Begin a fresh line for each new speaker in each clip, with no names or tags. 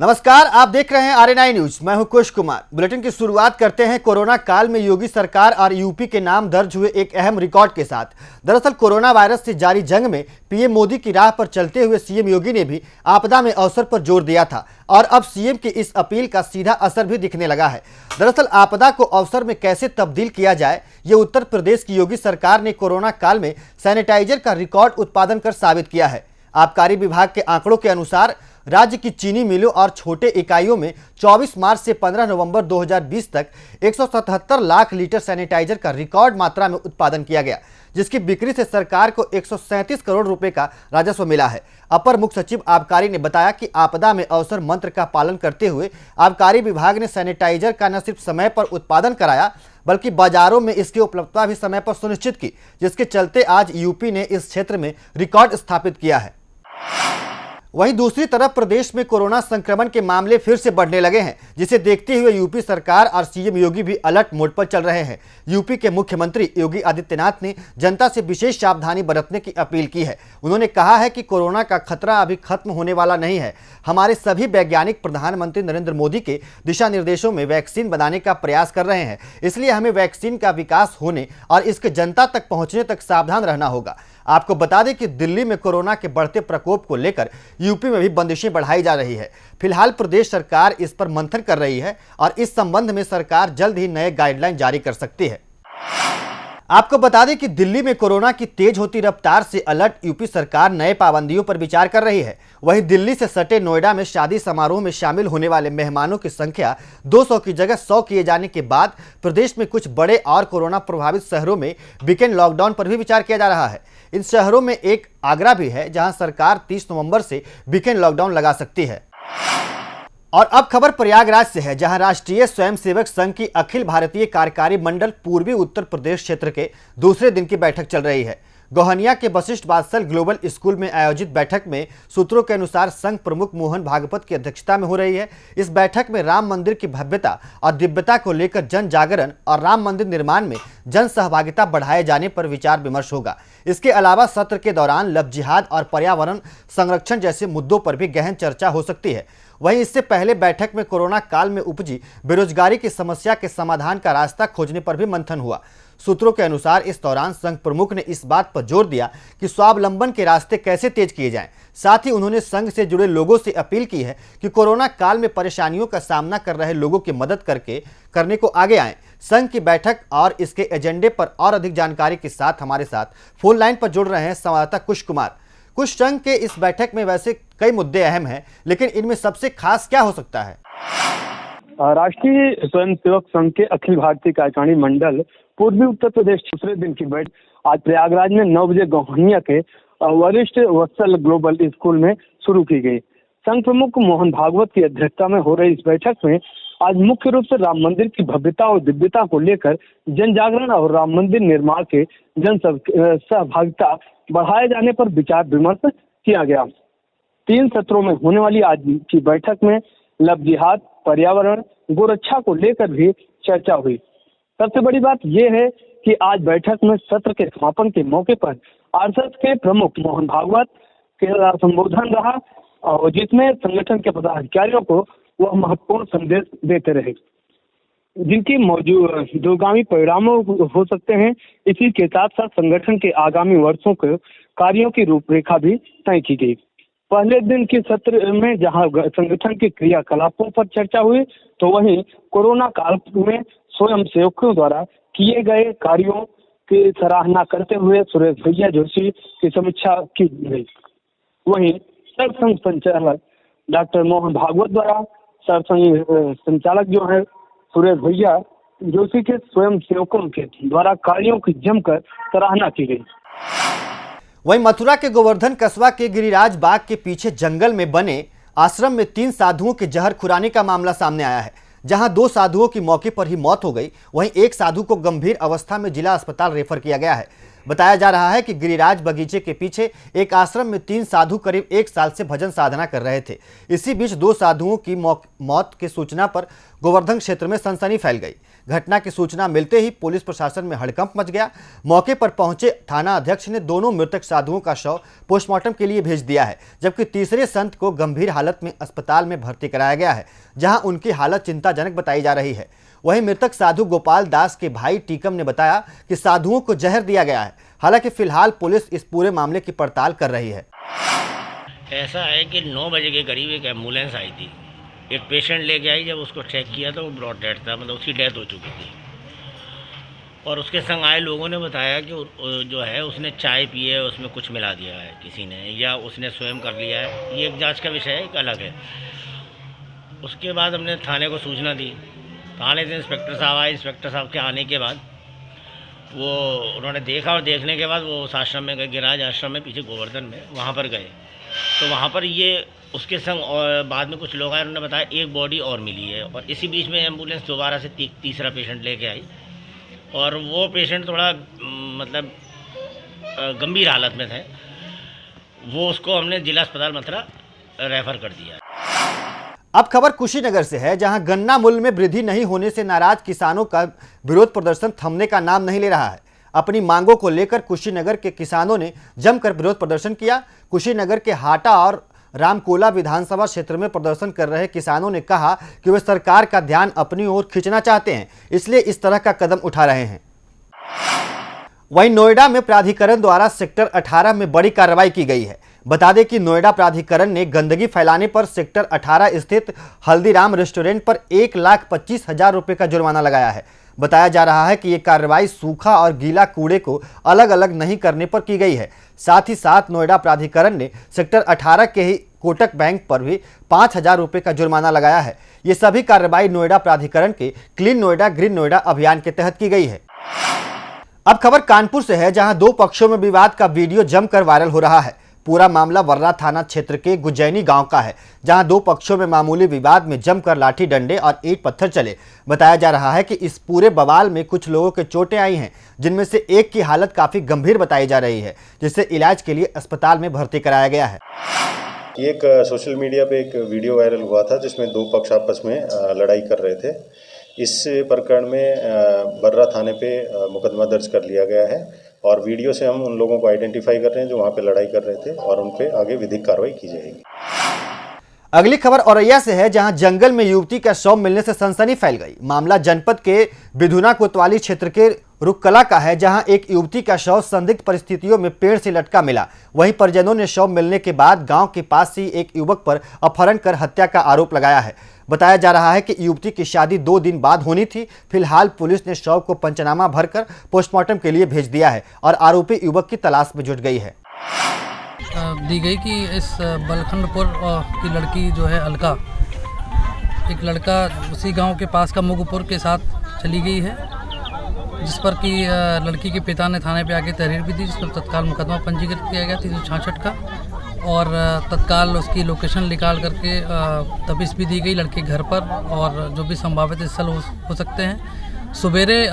नमस्कार, आप देख रहे हैं RNI न्यूज। मैं हूं कुश कुमार। बुलेटिन की शुरुआत करते हैं कोरोना काल में योगी सरकार और यूपी के नाम दर्ज हुए एक अहम रिकॉर्ड के साथ। दरअसल कोरोना वायरस से जारी जंग में पीएम मोदी की राह पर चलते हुए सीएम योगी ने भी आपदा में अवसर पर जोर दिया था और अब सीएम की इस अपील का सीधा असर भी दिखने लगा है। दरअसल आपदा को अवसर में कैसे तब्दील किया जाए, ये उत्तर प्रदेश की योगी सरकार ने कोरोना काल में सैनिटाइजर का रिकॉर्ड उत्पादन कर साबित किया है। आबकारी विभाग के आंकड़ों के अनुसार राज्य की चीनी मिलों और छोटे इकाइयों में 24 मार्च से 15 नवंबर 2020 तक 177 लाख लीटर सैनिटाइजर का रिकॉर्ड मात्रा में उत्पादन किया गया, जिसकी बिक्री से सरकार को 137 करोड़ रुपए का राजस्व मिला है। अपर मुख्य सचिव आबकारी ने बताया कि आपदा में अवसर मंत्र का पालन करते हुए आबकारी विभाग ने सैनिटाइजर का न सिर्फ समय पर उत्पादन कराया बल्कि बाजारों में इसकी उपलब्धता भी समय पर सुनिश्चित की, जिसके चलते आज यूपी ने इस क्षेत्र में रिकॉर्ड स्थापित किया है। वहीं दूसरी तरफ प्रदेश में कोरोना संक्रमण के मामले फिर से बढ़ने लगे हैं, जिसे देखते हुए यूपी सरकार और सीएम योगी भी अलर्ट मोड पर चल रहे हैं। यूपी के मुख्यमंत्री योगी आदित्यनाथ ने जनता से विशेष सावधानी बरतने की अपील की है। उन्होंने कहा है कि कोरोना का खतरा अभी खत्म होने वाला नहीं है। हमारे सभी वैज्ञानिक प्रधानमंत्री नरेंद्र मोदी के दिशा निर्देशों में वैक्सीन बनाने का प्रयास कर रहे हैं, इसलिए हमें वैक्सीन का विकास होने और इसके जनता तक पहुंचने तक सावधान रहना होगा। आपको बता दें कि दिल्ली में कोरोना के बढ़ते प्रकोप को लेकर यूपी में भी बंदिशें बढ़ाई जा रही है। फिलहाल प्रदेश सरकार इस पर मंथन कर रही है और इस संबंध में सरकार जल्द ही नए गाइडलाइन जारी कर सकती है। आपको बता दें कि दिल्ली में कोरोना की तेज होती रफ्तार से अलर्ट यूपी सरकार नए पाबंदियों पर विचार कर रही है। वहीं दिल्ली से सटे नोएडा में शादी समारोह में शामिल होने वाले मेहमानों की संख्या 200 की जगह 100 किए जाने के बाद प्रदेश में कुछ बड़े और कोरोना प्रभावित शहरों में वीकेंड लॉकडाउन पर भी विचार किया जा रहा है। इन शहरों में एक आगरा भी है, जहां सरकार 30 नवंबर से वीकेंड लॉकडाउन लगा सकती है। और अब खबर प्रयागराज से है, जहां राष्ट्रीय स्वयंसेवक संघ की अखिल भारतीय कार्यकारी मंडल पूर्वी उत्तर प्रदेश क्षेत्र के दूसरे दिन की बैठक चल रही है। गोहनिया के वशिष्ठ वात्सल ग्लोबल स्कूल में आयोजित बैठक में सूत्रों के अनुसार संघ प्रमुख मोहन भागवत की अध्यक्षता में हो रही है। इस बैठक में राम मंदिर की भव्यता और दिव्यता को लेकर जन जागरण और राम मंदिर निर्माण में जन सहभागिता बढ़ाए जाने पर विचार विमर्श होगा। इसके अलावा सत्र के दौरान लव जिहाद और पर्यावरण संरक्षण जैसे मुद्दों पर भी गहन चर्चा हो सकती है। वहीं इससे पहले बैठक में कोरोना काल में उपजी बेरोजगारी की समस्या के समाधान का रास्ता खोजने पर भी मंथन हुआ। सूत्रों के अनुसार इस दौरान संघ प्रमुख ने इस बात पर जोर दिया कि स्वावलंबन के रास्ते कैसे तेज किए जाएं। साथ ही उन्होंने संघ से जुड़े लोगों से अपील की है कि कोरोना काल में परेशानियों का सामना कर रहे लोगों की मदद करने को आगे आएं। संघ की बैठक और इसके एजेंडे पर और अधिक जानकारी के साथ हमारे साथ फोन लाइन पर जुड़ रहे हैं संवाददाता कुश कुमार। कुछ संघ के इस बैठक में वैसे कई मुद्दे अहम हैं, लेकिन इनमें सबसे खास क्या हो सकता है?
राष्ट्रीय स्वयंसेवक संघ के अखिल भारतीय कार्यकारिणी मंडल पूर्वी उत्तर प्रदेश दूसरे दिन की बैठक आज प्रयागराज में 9 बजे गोहनिया के वरिष्ठ वत्सल ग्लोबल स्कूल में शुरू की गई। संघ प्रमुख मोहन भागवत की अध्यक्षता में हो रही इस बैठक में आज मुख्य रूप से राम मंदिर की भव्यता और दिव्यता को लेकर जन जागरण और राम मंदिर निर्माण के जन सहभागिता बढ़ाए जाने पर विचार विमर्श किया गया। 3 सत्रों में होने वाली आज की बैठक में लव जिहाद, पर्यावरण, गोरक्षा को लेकर भी चर्चा हुई। सबसे बड़ी बात यह है कि आज बैठक में सत्र के समापन के मौके पर आरएसएस के प्रमुख मोहन भागवत के संबोधन रहा और जिसमें संगठन के पदाधिकारियों को वह महत्वपूर्ण संदेश देते रहे, जिनकी मौजूद दूरगामी परिणामों हो सकते हैं। इसी के साथ साथ संगठन के आगामी वर्षों के कार्यों की रूपरेखा भी तय की गई। पहले दिन के सत्र में जहां संगठन के क्रियाकलापों पर चर्चा हुई, तो वहीं कोरोना काल में स्वयं सेवकों द्वारा किए गए कार्यों की सराहना करते हुए सुरेश भैया जोशी की समीक्षा की गई। वहीं सरसंघ संचालक डॉक्टर मोहन भागवत द्वारा सरसंघ संचालक जो है सुरेश भैया जोशी के स्वयं सेवकों के द्वारा कार्यों की जमकर सराहना की गई।
वहीं मथुरा के गोवर्धन कस्बा के गिरिराज बाग के पीछे जंगल में बने आश्रम में 3 साधुओं के जहर खुराने का मामला सामने आया है, जहां 2 साधुओं की मौके पर ही मौत हो गई। वहीं एक साधु को गंभीर अवस्था में जिला अस्पताल रेफर किया गया है। बताया जा रहा है कि गिरिराज बगीचे के पीछे एक आश्रम में 3 साधु करीब 1 साल से भजन साधना कर रहे थे। इसी बीच 2 साधुओं की मौत की सूचना पर गोवर्धन क्षेत्र में सनसनी फैल गई। घटना की सूचना मिलते ही पुलिस प्रशासन में हड़कंप मच गया। मौके पर पहुंचे थाना अध्यक्ष ने दोनों मृतक साधुओं का शव पोस्टमार्टम के लिए भेज दिया है, जबकि तीसरे संत को गंभीर हालत में अस्पताल में भर्ती कराया गया है, जहां उनकी हालत चिंताजनक बताई जा रही है। वहीं मृतक साधु गोपाल दास के भाई टीकम ने बताया कि साधुओं को जहर दिया गया है। हालांकि फिलहाल पुलिस इस पूरे मामले की पड़ताल कर रही है।
ऐसा है कि 9 बजे के करीब एक एम्बुलेंस आई थी, एक पेशेंट लेके आई। जब उसको चेक किया तो वो ब्रॉड डेथ था, मतलब उसकी डेथ हो चुकी थी। और उसके संग आए लोगों ने बताया कि जो है उसने चाय पी है, उसमें कुछ मिला दिया है किसी ने, या उसने स्वयं कर लिया है। ये एक जांच का विषय है, एक अलग है। उसके बाद हमने थाने को सूचना दी। थाने से इंस्पेक्टर साहब आए। इंस्पेक्टर साहब के आने के बाद वो उन्होंने देखा, और देखने के बाद वो उस आश्रम में गए, गिरिराज आश्रम में पीछे गोवर्धन में, वहाँ पर गए। तो वहाँ पर ये उसके संग और बाद में कुछ लोग आए, उन्होंने बताया एक बॉडी और मिली है। और इसी बीच में एम्बुलेंस दोबारा से तीसरा पेशेंट लेके आई, और वो पेशेंट थोड़ा मतलब गंभीर हालत में थे। वो उसको हमने जिला अस्पताल मथुरा रेफर कर दिया।
अब खबर कुशीनगर से है, जहां गन्ना मूल्य में वृद्धि नहीं होने से नाराज किसानों का विरोध प्रदर्शन थमने का नाम नहीं ले रहा है। अपनी मांगों को लेकर कुशीनगर के किसानों ने जमकर विरोध प्रदर्शन किया। कुशीनगर के हाटा और रामकोला विधानसभा क्षेत्र में प्रदर्शन कर रहे किसानों ने कहा कि वे सरकार का ध्यान अपनी ओर खींचना चाहते हैं, इसलिए इस तरह का कदम उठा रहे हैं। वहीं नोएडा में प्राधिकरण द्वारा सेक्टर 18 में बड़ी कार्रवाई की गई है। बता दें कि नोएडा प्राधिकरण ने गंदगी फैलाने पर सेक्टर 18 स्थित हल्दीराम रेस्टोरेंट पर 1,25,000 रुपये का जुर्माना लगाया है। बताया जा रहा है कि ये कार्रवाई सूखा और गीला कूड़े को अलग अलग नहीं करने पर की गई है। साथ ही साथ नोएडा प्राधिकरण ने सेक्टर 18 के ही कोटक बैंक पर भी 5,000 रुपये का जुर्माना लगाया है। ये सभी कार्रवाई नोएडा प्राधिकरण के क्लीन नोएडा ग्रीन नोएडा अभियान के तहत की गई है। अब खबर कानपुर से है, जहां दो पक्षों में विवाद का वीडियो जमकर वायरल हो रहा है। पूरा मामला वर्रा थाना क्षेत्र के गुजैनी गांव का है, जहां दो पक्षों में मामूली विवाद में जमकर लाठी डंडे और ईंट पत्थर चले। बताया जा रहा है कि इस पूरे बवाल में कुछ लोगों के चोटें आई हैं, जिनमें से एक की हालत काफी गंभीर बताई जा रही है, जिसे इलाज के लिए अस्पताल में भर्ती कराया गया है।
एक सोशल मीडिया पे एक वीडियो वायरल हुआ था, जिसमें दो पक्ष आपस में लड़ाई कर रहे थे। इस प्रकरण में बर्रा थाने पे मुकदमा दर्ज कर लिया गया है, और वीडियो से हम उन लोगों को आइडेंटिफाई कर रहे हैं जो वहाँ पे लड़ाई कर रहे थे, और उन पे आगे विधिक कार्रवाई की जाएगी।
अगली खबर औरैया से है, जहां जंगल में युवती का शव मिलने से सनसनी फैल गई। मामला जनपद के बिधुना कोतवाली क्षेत्र के रुककला का है, जहां एक युवती का शव संदिग्ध परिस्थितियों में पेड़ से लटका मिला। वहीं परिजनों ने शव मिलने के बाद गांव के पास ही एक युवक पर अपहरण कर हत्या का आरोप लगाया है। बताया जा रहा है कि युवती की शादी 2 दिन बाद होनी थी। फिलहाल पुलिस ने शव को पंचनामा भरकर पोस्टमार्टम के लिए भेज दिया है और आरोपी युवक की तलाश में जुट गई है।
दी गई कि इस बलखंडपुर की लड़की जो है अलका, एक लड़का उसी गांव के पास का मुगपुर के साथ चली गई है, जिस पर कि लड़की के पिता ने थाने पे आके तहरीर भी दी, जिस पर तत्काल मुकदमा पंजीकृत किया गया 366 का, और तत्काल उसकी लोकेशन निकाल करके तफीस भी दी गई लड़के घर पर, और जो भी संभावित स्थल हो सकते हैं। सवेरे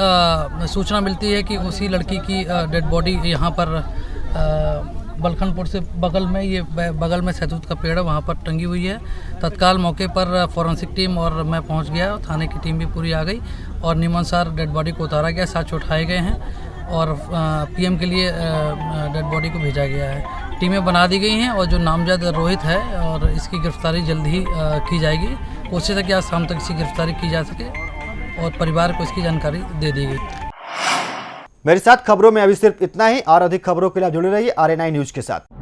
सूचना मिलती है कि उसी लड़की की डेड बॉडी यहाँ पर बलखंडपुर से बगल में, ये बगल में सहतूत का पेड़ है, वहाँ पर टंगी हुई है। तत्काल मौके पर फॉरेंसिक टीम और मैं पहुँच गया, थाने की टीम भी पूरी आ गई, और नियमानुसार डेड बॉडी को उतारा गया, साक्ष्य उठाए गए हैं, और पीएम के लिए डेड बॉडी को भेजा गया है। टीमें बना दी गई हैं, और जो नामजद रोहित है, और इसकी गिरफ्तारी जल्द ही की जाएगी। कोशिश है कि आज शाम तक इसकी गिरफ्तारी की जा सके, और परिवार को इसकी जानकारी दे दी गई।
मेरे साथ खबरों में अभी सिर्फ इतना ही, और अधिक खबरों के लिए जुड़े रहिए RNI न्यूज के साथ।